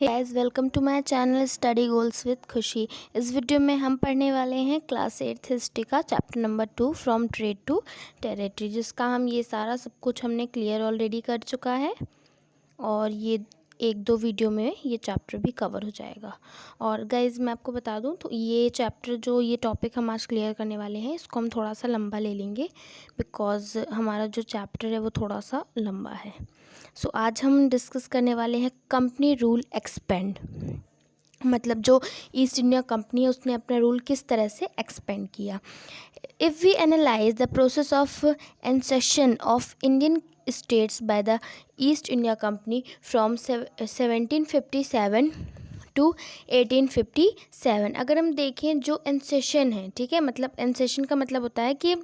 Hey guys, welcome to my channel study goals with Khushi. इस video में हम पढ़ने वाले हैं क्लास 8th हिस्ट्री का chapter number 2 from trade to territory, जिसका हम ये सारा सब कुछ हमने क्लियर ऑलरेडी कर चुका है और ये एक दो वीडियो में ये चैप्टर भी कवर हो जाएगा। और गाइस मैं आपको बता दूं तो ये चैप्टर जो ये टॉपिक हम आज क्लियर करने वाले हैं इसको हम थोड़ा सा लंबा ले लेंगे बिकॉज़ हमारा जो चैप्टर है वो थोड़ा सा लंबा है। सो आज हम डिस्कस करने वाले हैं कंपनी रूल एक्सपेंड, मतलब जो ईस्ट इंडिया कंपनी है उसने अपना रूल किस तरह से एक्सपेंड किया। If we analyse the process of annexation of Indian states by the East India Company from 1757 to 1857, अगर हम देखें जो एनसेशन है, ठीक है, मतलब एनसेशन का मतलब होता है कि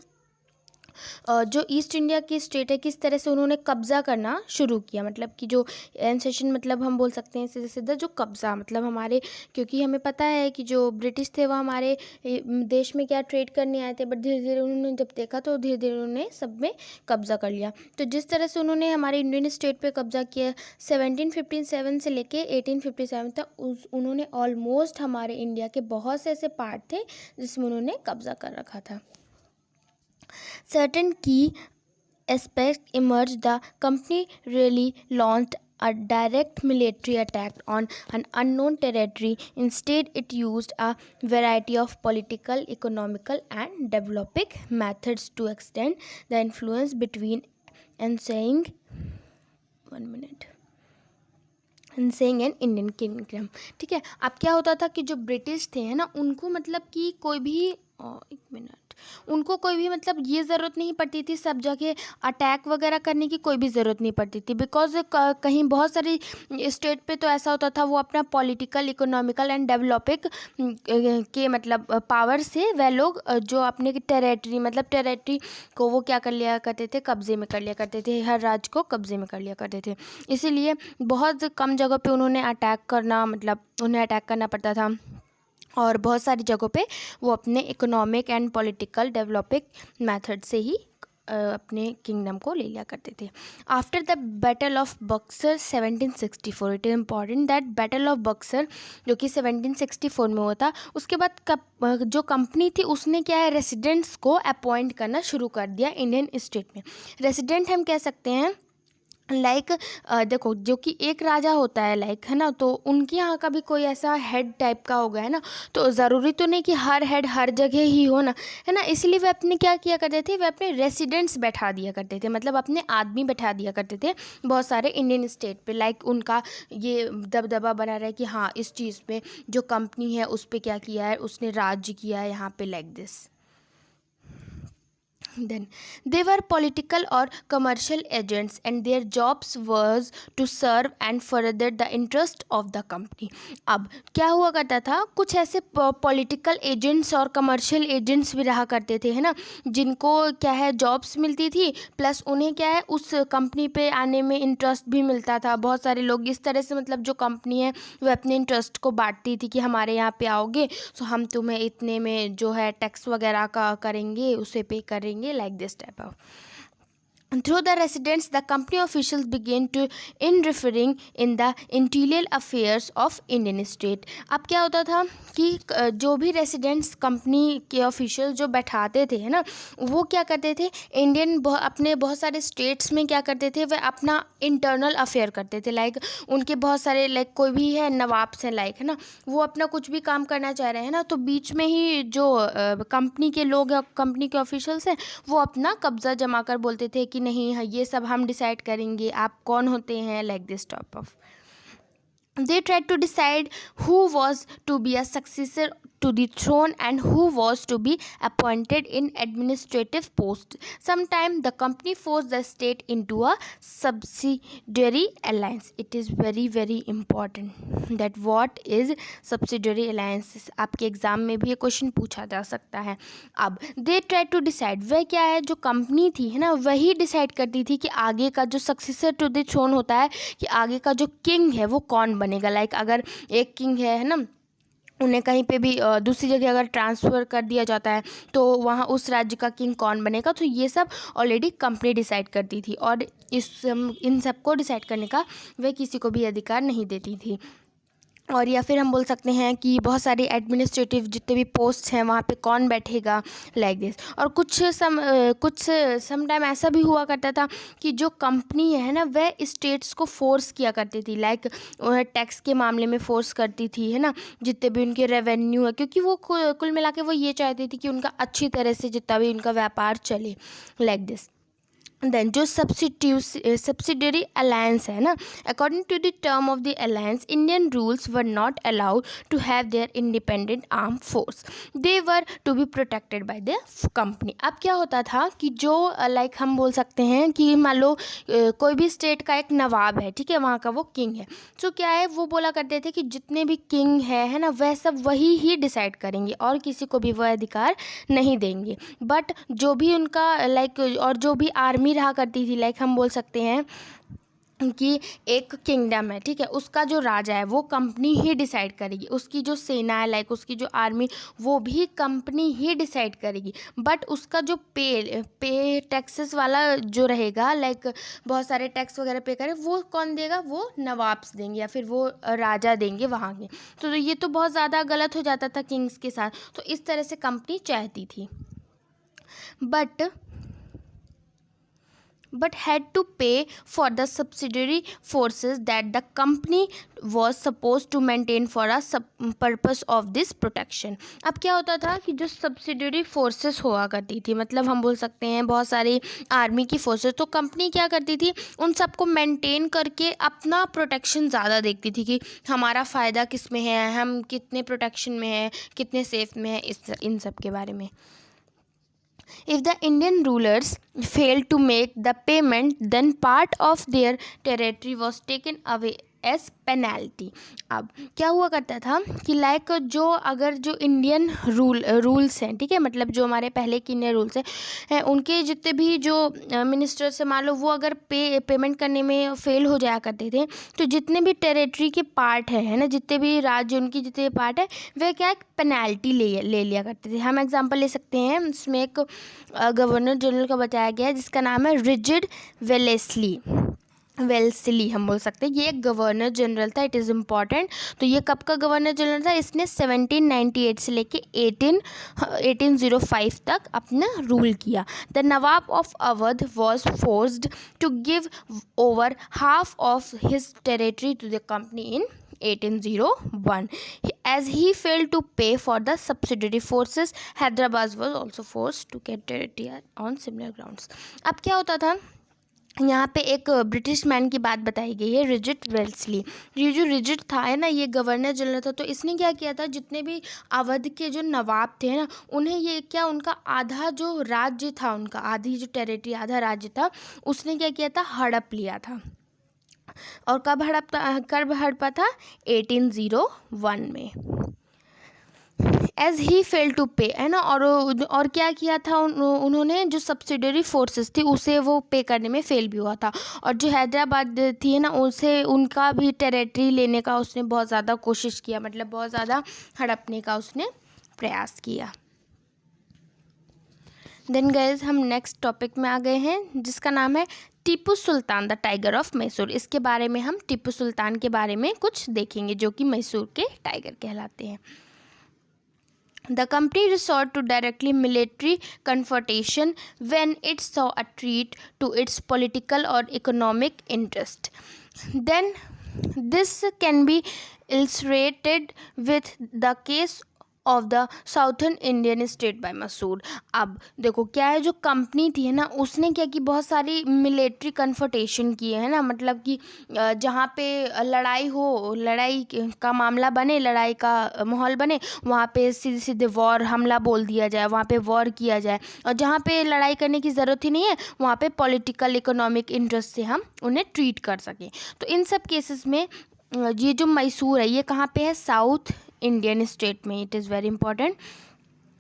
जो ईस्ट इंडिया की स्टेट है किस तरह से उन्होंने कब्ज़ा करना शुरू किया। मतलब कि जो एनसेशन मतलब हम बोल सकते हैं सीधे सीधा जो कब्ज़ा, मतलब हमारे, क्योंकि हमें पता है कि जो ब्रिटिश थे वह हमारे देश में क्या ट्रेड करने आए थे, बट धीरे धीरे उन्होंने जब देखा तो धीरे धीरे उन्होंने सब में कब्ज़ा कर लिया। तो जिस तरह से उन्होंने हमारे इंडियन स्टेट पे कब्ज़ा किया 1757 से लेके 1857 तक, उन्होंने ऑलमोस्ट हमारे इंडिया के बहुत से ऐसे पार्ट थे जिसमें उन्होंने कब्ज़ा कर रखा था। Certain key aspects emerged. The company really launched a direct military attack on an unknown territory. Instead, it used a variety of political, economical, and diplomatic methods to extend the influence between ensuing and Indian kingdom. ठीक है, अब क्या होता था कि जो British थे है ना, उनको मतलब कि कोई भी उनको कोई भी मतलब ये ज़रूरत नहीं पड़ती थी सब जगह अटैक वगैरह करने की, कोई भी ज़रूरत नहीं पड़ती थी बिकॉज कहीं बहुत सारी स्टेट पे तो ऐसा होता था वो अपना पॉलिटिकल, इकोनॉमिकल एंड डेवलपिंग के मतलब पावर से वह लोग जो अपने टेरिटरी, मतलब टेरिटरी को वो क्या कर लिया करते थे, कब्जे में कर लिया करते थे, हर राज्य को कब्जे में कर लिया करते थे। इसीलिए बहुत कम जगह पे उन्होंने अटैक करना, मतलब उन्हें अटैक करना पड़ता था और बहुत सारी जगहों पे वो अपने economic and political developing method से ही अपने किंगडम को ले लिया करते थे। After the battle of Buxar 1764, it is important that battle of Buxar जो कि 1764 में हुआ था, उसके बाद जो कंपनी थी उसने क्या है, रेसिडेंट्स को अपॉइंट करना शुरू कर दिया इंडियन स्टेट में। रेसिडेंट हम कह सकते हैं लाइक देखो, जो कि एक राजा होता है लाइक, है ना, तो उनके यहाँ का भी कोई ऐसा हेड टाइप का होगा, है ना, तो ज़रूरी तो नहीं कि हर हेड हर जगह ही हो ना, है ना, इसलिए वे अपने क्या किया करते थे, वे अपने रेसिडेंट्स बैठा दिया करते थे, मतलब अपने आदमी बैठा दिया करते थे बहुत सारे इंडियन स्टेट पे। लाइक उनका ये दबदबा बना रहा है कि हाँ इस चीज़ पे जो कंपनी है उस पर क्या किया है, उसने राज्य किया है यहाँ पे, like this. Then they were political or commercial agents and their jobs was to serve and further the interest of the company. अब क्या हुआ करता था, कुछ ऐसे पॉलिटिकल एजेंट्स और कमर्शियल एजेंट्स भी रहा करते थे, है ना, जिनको क्या है जॉब्स मिलती थी, प्लस उन्हें क्या है उस कंपनी पे आने में इंटरेस्ट भी मिलता था। बहुत सारे लोग इस तरह से, मतलब जो कंपनी है वह अपने इंटरेस्ट को बांटती थी कि हमारे यहाँ पे आओगे तो हम तुम्हें इतने में जो है टैक्स वगैरह का करेंगे, उसे पे करेंगे, like this type of. Through the residents, the company officials began to interfering in the interior affairs of Indian state. अब क्या होता था कि जो भी रेसिडेंट्स कंपनी के ऑफिशियल जो बैठाते थे, है ना, वो क्या करते थे, अपने बहुत सारे स्टेट्स में क्या करते थे, वे अपना इंटरनल अफेयर करते थे। लाइक उनके बहुत सारे, लाइक कोई भी है नवाब से, लाइक, है ना, वो अपना कुछ भी काम करना चाह रहे हैं ना, तो बीच में ही जो कंपनी के लोग या कंपनी के ऑफिशियल्स हैं वो अपना कब्जा जमा कर बोलते थे कि नहीं ये सब हम डिसाइड करेंगे, आप कौन होते हैं, like this type of. They tried to decide who was to be a successor to the throne and who was to be appointed in administrative posts. Sometimes the company forced the state into a subsidiary alliance. It is very very important that what is subsidiary alliance. आपके exam में भी ये question पूछा जा सकता है। अब they tried to decide, वह क्या है, जो कंपनी थी, है ना, वही डिसाइड करती थी कि आगे का जो सक्सेसर टू द थ्रोन होता है, कि आगे का जो किंग है वो कौन बनेगा। लाइक अगर एक किंग है ना, उन्हें कहीं पे भी दूसरी जगह अगर ट्रांसफ़र कर दिया जाता है तो वहाँ उस राज्य का किंग कौन बनेगा, तो ये सब ऑलरेडी कंपनी डिसाइड करती थी और इन सब को डिसाइड करने का वह किसी को भी अधिकार नहीं देती थी। और या फिर हम बोल सकते हैं कि बहुत सारी एडमिनिस्ट्रेटिव जितने भी पोस्ट हैं वहाँ पे कौन बैठेगा, लाइक दिस। और कुछ सम टाइम ऐसा भी हुआ करता था कि जो कंपनी है ना वह स्टेट्स को फोर्स किया करती थी, लाइक टैक्स के मामले में फोर्स करती थी, है ना, जितने भी उनके रेवेन्यू है, क्योंकि वो कुल मिला के वो ये चाहती थी कि उनका अच्छी तरह से जितना भी उनका व्यापार चले, लाइक दिस। देन जो सब्सिडरी अलायंस है ना, according to the term of the alliance Indian rules were not allowed to have their independent arm force, they were to be protected by the company. अब क्या होता था कि जो like हम बोल सकते हैं कि मान लो कोई भी स्टेट का एक नवाब है, ठीक है, वहाँ का वो किंग है, तो क्या है वो बोला करते थे कि जितने भी किंग है ना, वह सब वही ही डिसाइड करेंगे और किसी को भी वह अधिकार नहीं देंगे। बट जो भी उनका लाइक और जो भी आर्मी रहा करती थी, लाइक हम बोल सकते हैं कि एक किंगडम है, ठीक है, उसका जो राजा है वो कंपनी ही डिसाइड करेगी, उसकी जो सेना है, लाइक उसकी जो आर्मी, वो भी कंपनी ही डिसाइड करेगी। बट उसका जो पे टैक्सेस वाला जो रहेगा, लाइक बहुत सारे टैक्स वगैरह पे करे, वो कौन देगा, वो नवाब्स देंगे या फिर वो राजा देंगे वहाँ के। तो ये तो बहुत ज़्यादा गलत हो जाता था किंग्स के साथ, तो इस तरह से कंपनी चाहती थी, but had to pay for the subsidiary forces that the company was supposed to maintain for a purpose of this protection। अब क्या होता था कि जो सब्सिडरी फोर्सेस हुआ करती थी, मतलब हम बोल सकते हैं बहुत सारी आर्मी की फोर्सेस, तो कंपनी क्या करती थी, उन सबको मेंटेन करके अपना प्रोटेक्शन ज़्यादा देखती थी कि हमारा फ़ायदा किस में है, हम कितने प्रोटेक्शन में है, कितने सेफ में है, इन सब के बारे में। If the Indian rulers failed to make the payment, then part of their territory was taken away as penalty। अब क्या हुआ करता था कि लाइक जो अगर जो इंडियन रूल्स हैं, ठीक है, मतलब जो हमारे पहले के इंडियन रूल्स हैं, उनके जितने भी जो मिनिस्टर से मान लो वो अगर पेमेंट करने में फेल हो जाया करते थे, तो जितने भी टेरिटरी के पार्ट है ना, जितने भी राज्य उनकी जितने पार्ट है, वे क्या एक पेनल्टी ले लिया करते थे। हम एग्जांपल ले सकते हैं, इसमें एक गवर्नर जनरल का बताया गया है जिसका नाम है रिजिड वेल्सली हम बोल सकते हैं, ये एक गवर्नर जनरल था, इट इज़ इम्पॉर्टेंट। तो ये कब का गवर्नर जनरल था, इसने 1798 से लेके 1805 तक अपना रूल किया। The nawab of Awadh was forced to give over half of his territory to the company in 1801 as he failed to pay for the subsidiary forces. Hyderabad was also forced to get territory on similar grounds। अब क्या होता था, यहाँ पे एक British man की बात बताई गई है, रिजिड वेल्सली। ये जो रिजिड था है ना, ये गवर्नर जनरल था, तो इसने क्या किया था, जितने भी अवध के जो नवाब थे ना, उन्हें ये क्या उनका आधा जो राज्य था, उनका आधी जो टेरिटरी, आधा राज्य था, उसने क्या किया था, हड़प लिया था। और कब हड़पा था, 1801 में। एज ही फेल टू पे, है ना, और क्या किया था उन्होंने, जो सब्सिडरी फोर्सेस थी उसे वो पे करने में फेल भी हुआ था। और जो हैदराबाद थी ना, उसे उनका भी टेरिटरी लेने का उसने बहुत ज़्यादा कोशिश किया, मतलब बहुत ज़्यादा हड़पने का उसने प्रयास किया। देन गाइज हम नेक्स्ट टॉपिक में आ गए हैं जिसका नाम है Tipu Sultan the tiger of Mysore. इसके बारे में हम टीपू सुल्तान के बारे में कुछ देखेंगे जो कि मैसूर के टाइगर कहलाते हैं। The company resort to directly military confrontation when it saw a threat to its political or economic interest. Then this can be illustrated with the case of the southern Indian state by मसूर। अब देखो क्या है, जो company थी है ना, उसने क्या की, बहुत सारी मिलिट्री कन्फ्रंटेशन किए है ना, मतलब कि जहाँ पे लड़ाई का मामला बने, लड़ाई का माहौल बने, वहाँ पे सीधे सीधे वॉर हमला बोल दिया जाए, वहाँ पे वॉर किया जाए। और जहाँ पे लड़ाई करने की ज़रूरत ही नहीं है, वहाँ पे पॉलिटिकल इकोनॉमिक इंटरेस्ट से हम उन्हें ट्रीट कर सकें। तो इन सब केसेस में ये जो मैसूर है, ये कहाँ पे है, साउथ इंडियन स्टेट में। It is very important.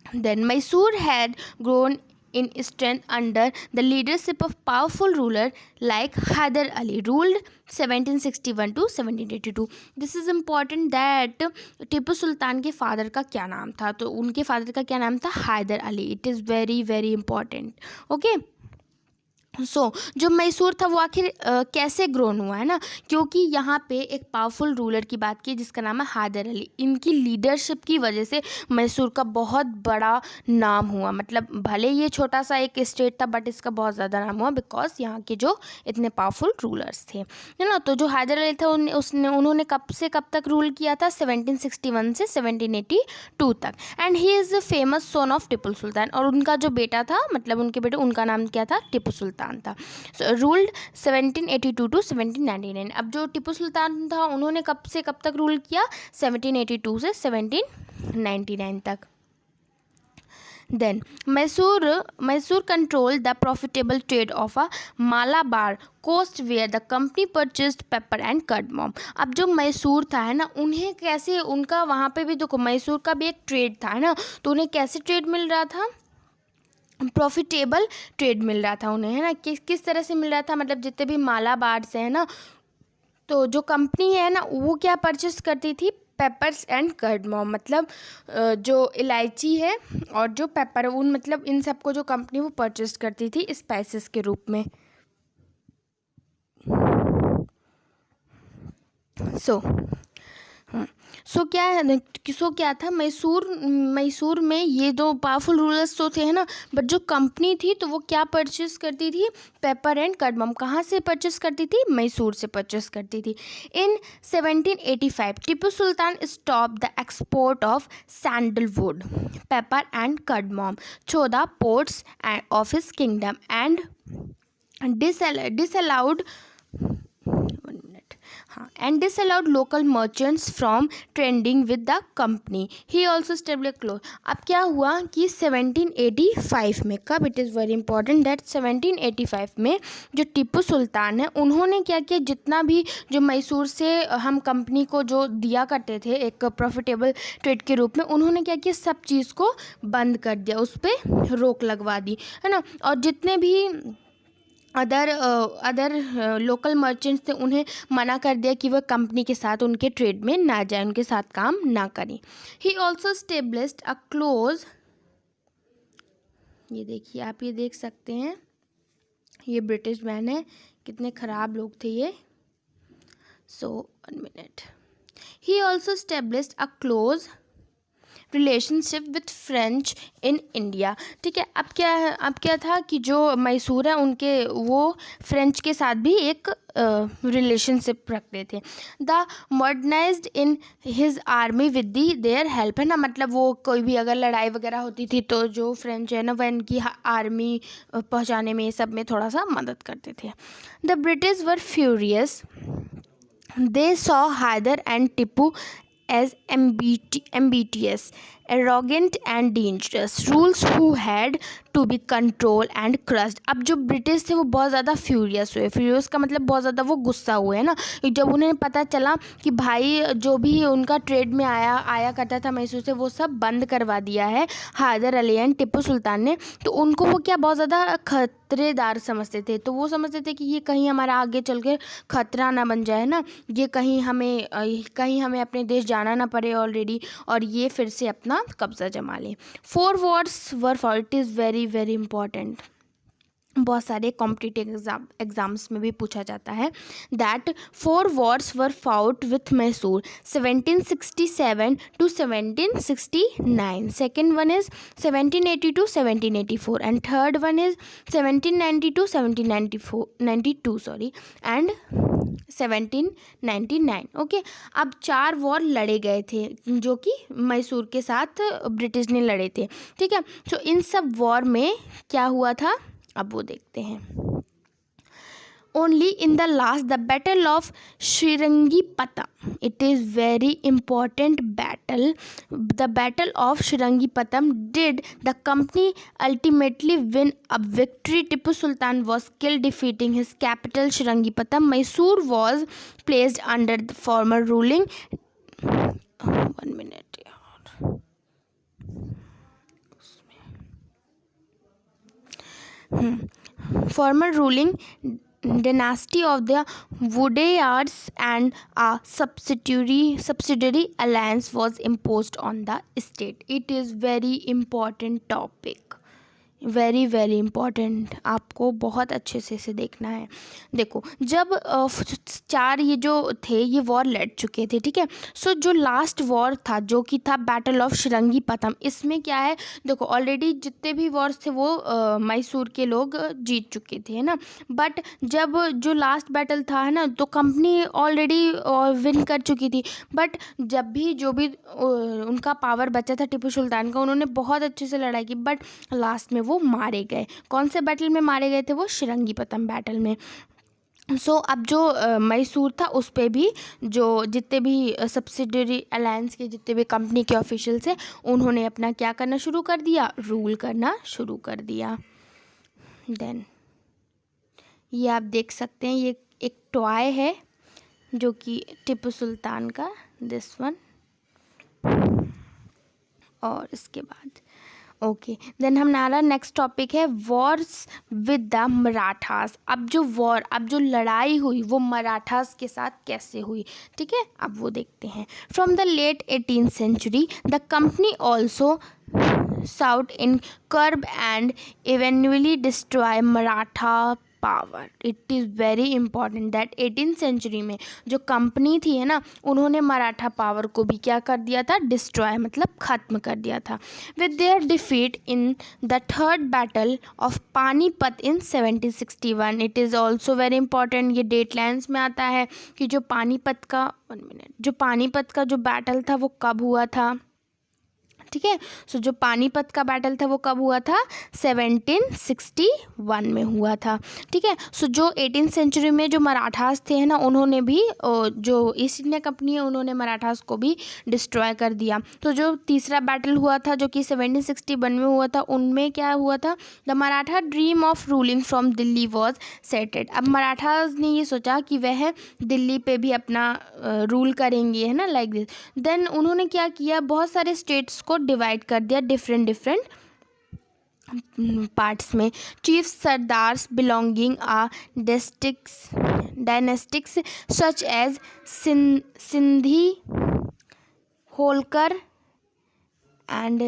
Then Mysore had grown in strength under the leadership of powerful ruler like Hyder Ali, ruled 1761 to 1782। This is important that Tipu Sultan के फादर का क्या नाम था, तो उनके फादर का क्या नाम था, Hyder Ali. It is very very important. Okay, जो मैसूर था वो आखिर कैसे ग्रोन हुआ है ना, क्योंकि यहाँ पे एक पावरफुल रूलर की बात की जिसका नाम है हैदर अली। इनकी लीडरशिप की वजह से मैसूर का बहुत बड़ा नाम हुआ। मतलब भले ये छोटा सा एक स्टेट था बट इसका बहुत ज़्यादा नाम हुआ बिकॉज यहाँ के जो इतने पावरफुल रूलर्स थे, है ना। तो जो हैदर अली था उन्होंने कब से कब तक रूल किया था, 1761 से 1782 तक। And he is famous son of Tipu Sultan. और उनका जो बेटा था, मतलब उनके बेटे, उनका नाम क्या था, टिपू सुल्तान था। Ruled 1782 to 1799। अब जो टिपू सुल्तान था उन्होंने कब से कब तक रूल किया, 1782 से 1799 तक। Then Mysore controlled the profitable trade of a Malabar coast where the company purchased pepper and cardamom. अब जो मैसूर था, है ना, उन्हें कैसे, उनका वहाँ पे भी देखो मैसूर का भी एक ट्रेड था, है ना। तो उन्हें कैसे ट्रेड मिल रहा था, प्रॉफिटेबल ट्रेड मिल रहा था उन्हें, है ना। किस तरह से मिल रहा था, मतलब जितने भी मालाबार से, है ना, तो जो कंपनी है ना वो क्या परचेस करती थी, पेपर्स एंड कर्डमम, मतलब जो इलायची है और जो पेपर, उन मतलब इन सबको जो कंपनी वो परचेस करती थी स्पाइसेस के रूप में। सो क्या था, मैसूर में ये दो पावरफुल रूलर्स तो थे, है ना, बट जो कंपनी थी तो वो क्या परचेस करती थी, पेपर एंड कर्डमम। कहाँ से परचेस करती थी, मैसूर से परचेस करती थी। In 1785 Tipu Sultan stop the export of sandalwood, pepper and cardamom through the ports of his kingdom and disallowed and disallowed local merchants from trading with the company. He also established close. अब क्या हुआ कि 1785 में, कब, it is very important that 1785 में जो टीपू सुल्तान है उन्होंने क्या किया, जितना भी जो मैसूर से हम कंपनी को जो दिया करते थे एक प्रॉफिटेबल ट्रेड के रूप में, उन्होंने क्या किया, सब चीज़ को बंद कर दिया, उस पर रोक लगवा दी, है ना। और जितने भी अदर लोकल मर्चेंट्स थे उन्हें मना कर दिया कि वह कंपनी के साथ उनके ट्रेड में ना जाए, उनके साथ काम ना करें। He also established a close, ये देखिए आप, ये देख सकते हैं, ये ब्रिटिश मैन है, कितने ख़राब लोग थे ये। सो 1 minute. He also established a close relationship with French in India. ठीक है, अब क्या था कि जो मैसूर है उनके वो फ्रेंच के साथ भी एक रिलेशनशिप रखते थे। The modernized in his army with the their help, है ना, मतलब वो कोई भी अगर लड़ाई वगैरह होती थी तो जो फ्रेंच है ना वह इनकी आर्मी पहुंचाने में, सब में थोड़ा सा मदद करते थे। The British were furious, they saw Hyder and Tipu as ambitious, arrogant and dangerous rules who had to be controlled and crushed. अब जो ब्रिटिश थे वो बहुत ज़्यादा फ्यूरियस हुए, फ्यूरियस का मतलब बहुत ज़्यादा वो गुस्सा हुए, है ना, जब उन्हें पता चला कि भाई जो भी उनका ट्रेड में आया करता था मैसूर से वो सब बंद करवा दिया है हैदर अली एंड टिपू सुल्तान ने। तो उनको वो क्या बहुत ज़्यादा खतरेदार समझते थे, तो वो समझते थे कि ये कहीं हमारा आगे चल के खतरा ना बन जाए ना, ये कहीं हमें अपने देश जाना ना पड़े ऑलरेडी, और ये फिर से अपना कब्जा जमा ले। 4 wars were four, it is very very important, बहुत सारे कॉम्पिटिटिव एग्जाम्स में भी पूछा जाता है। That 4 wars were fought with Mysore 1767 to 1769, second one is 1780 to 1784 and third one is 1790 to 1792 sorry and 1799। Okay, अब 4 वॉर लड़े गए थे जो कि मैसूर के साथ ब्रिटिश ने लड़े थे। ठीक है, तो इन सब वॉर में क्या हुआ था अब वो देखते हैं। Only in the last, the battle of Srirangipattam, it is very important battle, the battle of Srirangipattam did the company ultimately win a victory. Tipu Sultan was killed defeating his capital Srirangipattam. Mysore was placed under the former ruling 1 minute former ruling dynasty of the Wodeyars, and a subsidiary alliance was imposed on the state. It is very important topic. Very very important, आपको बहुत अच्छे से इसे देखना है। देखो जब 4 ये जो थे ये वॉर लड़ चुके थे, ठीक है। सो जो लास्ट वॉर था जो कि था बैटल ऑफ श्रृंगीपटम, इसमें क्या है, देखो ऑलरेडी जितने भी वॉर्स थे वो मैसूर के लोग जीत चुके थे, है ना। बट जब जो लास्ट बैटल था, है ना, तो कंपनी ऑलरेडी विन कर चुकी थी। बट जब भी जो भी उनका पावर बचा था टीपू सुल्तान का, उन्होंने बहुत अच्छे से लड़ाई की, बट लास्ट में वो मारे गए। कौन से बैटल में मारे गए थे? वो श्रृंगीपटम बैटल में। अब जो मैसूर था उस पे भी जो जितने भी सब्सिडरी अलायंस के जितने भी कंपनी के ऑफिशियल्स हैं, उन्होंने अपना क्या करना शुरू कर दिया? रूल करना शुरू कर दिया। देन ये आप देख सकते हैं, ये एक टॉय है जो कि टीपू सुल्तान का, दिस वन। और इसके बाद ओके, देन हमारा नेक्स्ट टॉपिक है वॉर्स विद द मराठास। अब जो लड़ाई हुई वो मराठास के साथ कैसे हुई, ठीक है, अब वो देखते हैं। From the late 18th century the company also sought in curb and eventually destroy Maratha power. It is very important that 18th century में जो कंपनी थी, है ना, उन्होंने मराठा पावर को भी क्या कर दिया था? डिस्ट्रॉय, मतलब ख़त्म कर दिया था। With their defeat in the third battle of Panipat in 1761। It is also very important, ये डेट लाइन्स में आता है कि जो पानीपत का जो बैटल था वो कब हुआ था, ठीक है। सो जो पानीपत का बैटल था वो कब हुआ था? 1761 में हुआ था, ठीक है। सो जो 18th century में जो मराठास थे, है ना, उन्होंने भी जो ईस्ट इंडिया कंपनी है उन्होंने मराठास को भी डिस्ट्रॉय कर दिया। तो जो तीसरा बैटल हुआ था जो कि 1761 में हुआ था, उनमें क्या हुआ था? The Maratha dream of ruling from Delhi was settled. अब मराठास ने ये सोचा कि वह दिल्ली पे भी अपना रूल करेंगे, है ना, लाइक दिस। देन उन्होंने क्या किया? बहुत सारे स्टेट्स को डिवाइड कर दिया डिफरेंट पार्ट्स में। Chief sardars belonging a dynasties such as Scindia, Holkar and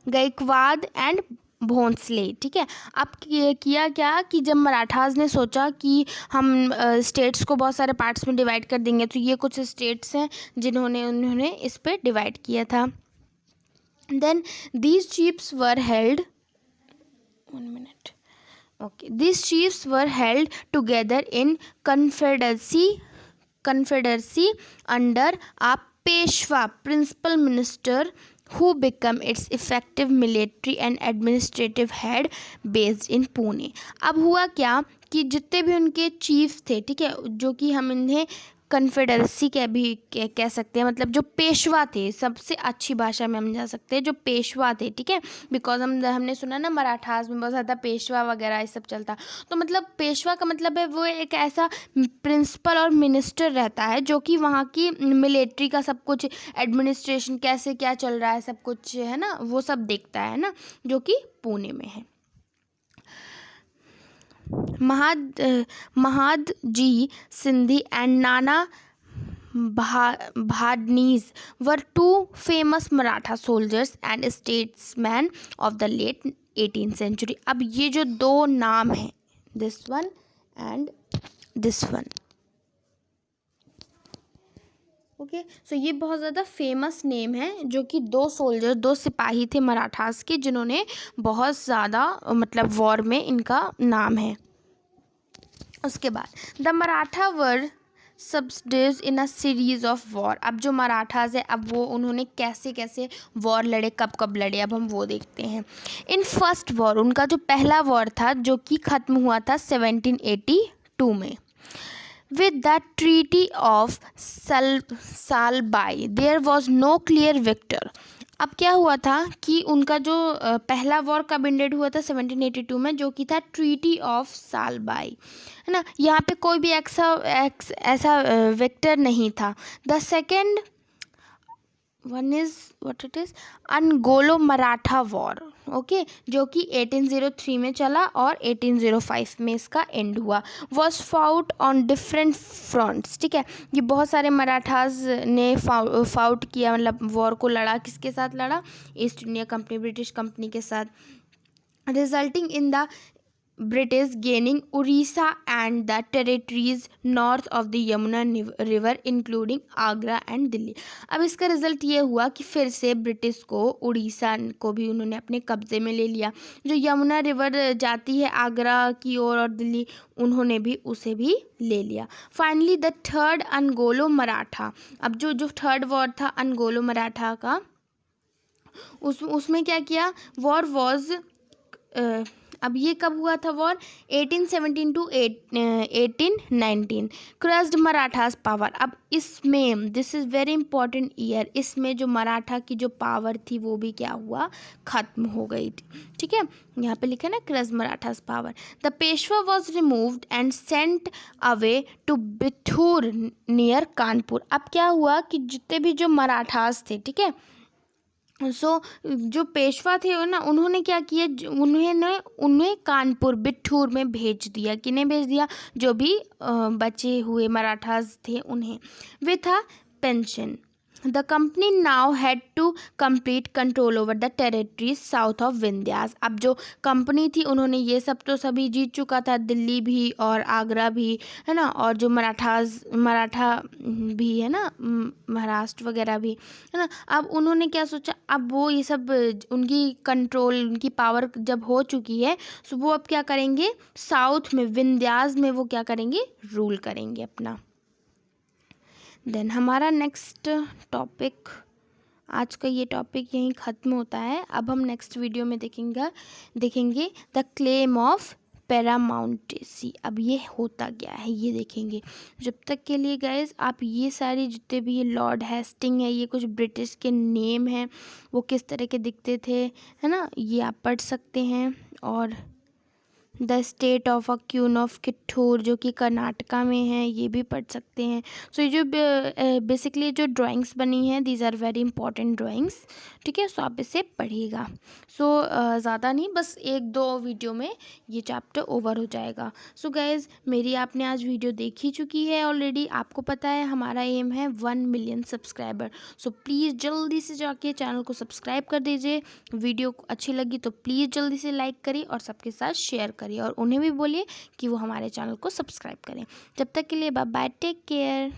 Gaekwad and Bhonsle, ठीक है। अब किया क्या कि जब मराठास ने सोचा कि हम स्टेट्स को बहुत सारे पार्ट्स में डिवाइड कर देंगे, तो ये कुछ स्टेट्स हैं उन्होंने इस पे डिवाइड किया था। Then these chiefs were held these chiefs were held together in confederacy under a Peshwa principal minister who became its effective military and administrative head based in Pune। अब हुआ क्या कि जितने भी उनके चीफ थे, ठीक है, जो कि हम इन्हें कन्फेडरेसी कह सकते हैं, मतलब जो पेशवा थे, सबसे अच्छी भाषा में हम जा सकते हैं, जो पेशवा थे, ठीक है। बिकॉज हमने सुना ना मराठास में बहुत ज़्यादा पेशवा वगैरह ये सब चलता, तो मतलब पेशवा का मतलब है वो एक ऐसा प्रिंसिपल और मिनिस्टर रहता है जो कि वहाँ की मिलिट्री का सब कुछ एडमिनिस्ट्रेशन कैसे क्या चल रहा है सब कुछ, है ना, वो सब देखता है ना, जो कि पुणे में है। Mahadji Scindia and Nana Phadnis were two famous Maratha soldiers and statesman of the late 18th century। अब ये जो दो नाम हैं, this one and this one, okay, so ये बहुत ज़्यादा फेमस नेम है, जो कि दो सिपाही थे मराठास के, जिन्होंने बहुत ज़्यादा मतलब वॉर में इनका नाम है। उसके बाद the Maratha were subsidize in a series of war. अब जो मराठास है, अब वो उन्होंने कैसे कैसे वॉर लड़े, कब कब लड़े, अब हम वो देखते हैं। इन फर्स्ट वॉर, उनका जो पहला वॉर था जो कि ख़त्म हुआ था 1782 में, with the treaty of Salbai there was no clear victor. अब क्या हुआ था कि उनका जो पहला वॉर कब एंडेड हुआ था 1782 में, जो कि था ट्रीटी ऑफ सालबाई, है ना। यहाँ पे कोई भी ऐसा विक्टर नहीं था। The second one is what it is Anglo Maratha war, okay, जो कि 1803 में चला और 1805 में इसका एंड हुआ। Was fought on different fronts, ठीक है। ये बहुत सारे मराठास ने फाउट किया, मतलब वॉर को लड़ा, किसके साथ लड़ा? East India company, British company के साथ। resulting in the British gaining Orissa and the territories north of the Yamuna river including Agra and Delhi. अब इसका रिजल्ट ये हुआ कि फिर से ब्रिटिश को उड़ीसा को भी उन्होंने अपने कब्जे में ले लिया। जो यमुना रिवर जाती है आगरा की ओर और दिल्ली, उन्होंने भी उसे भी ले लिया। फाइनली द थर्ड अनगोलो मराठा, अब जो थर्ड वॉर था अनगोलो मराठा का, उसमें क्या किया, वॉर वॉज अब ये कब हुआ था war, 1817 to 1819, crushed Marathas power. अब इसमें this is very important year, इसमें जो मराठा की जो पावर थी वो भी क्या हुआ, ख़त्म हो गई थी। ठीक है, यहाँ पे लिखा है ना crushed Marathas power. The Peshwa was removed and sent away to Bithur near Kanpur. अब क्या हुआ कि जितने भी जो मराठास थे, ठीक है, जो पेशवा थे ना, उन्होंने क्या किया, उन्हें कानपुर बिठूर में भेज दिया। किन्हें भेज दिया, जो भी बचे हुए मराठास थे उन्हें, with a pension. The company now had to complete control over the territories south of Vindhyas. अब जो कंपनी थी उन्होंने ये सब तो सभी जीत चुका था, दिल्ली भी और आगरा भी, है ना, और जो मराठा भी है ना, महाराष्ट्र वगैरह भी, है ना। अब उन्होंने क्या सोचा, अब वो ये सब उनकी कंट्रोल, उनकी पावर जब हो चुकी है, तो वो अब क्या करेंगे, साउथ में विंध्यास में वो क्या करेंगे, रूल करेंगे अपना। देन हमारा नेक्स्ट टॉपिक, आज का ये टॉपिक यहीं ख़त्म होता है। अब हम नेक्स्ट वीडियो में देखेंगे द क्लेम ऑफ पैरामाउंटेसी। अब ये होता क्या है ये देखेंगे। जब तक के लिए गाइस आप ये सारी जितने भी ये लॉर्ड हेस्टिंग है, ये कुछ ब्रिटिश के नेम हैं, वो किस तरह के दिखते थे, है ना, ये आप पढ़ सकते हैं। और the state of a queen of Kittur जो कि कर्नाटका में है, ये भी पढ़ सकते हैं। सो ये जो बेसिकली जो ड्राइंग्स बनी हैं, these are very important drawings. ठीक है, सो आप इसे पढ़िएगा। सो ज़्यादा नहीं, बस 1-2 वीडियो में ये चैप्टर ओवर हो जाएगा। सो गाइज़, मेरी आपने आज वीडियो देख ही चुकी है ऑलरेडी। आपको पता है हमारा एम है 1 मिलियन सब्सक्राइबर। सो प्लीज़ जल्दी से जाके चैनल को सब्सक्राइब कर दीजिए। वीडियो अच्छी लगी तो प्लीज़ जल्दी से लाइक करिए और सबके साथ शेयर करिए, और उन्हें भी बोलिए कि वो हमारे चैनल को सब्सक्राइब करें। जब तक के लिए बाय बाय, टेक केयर।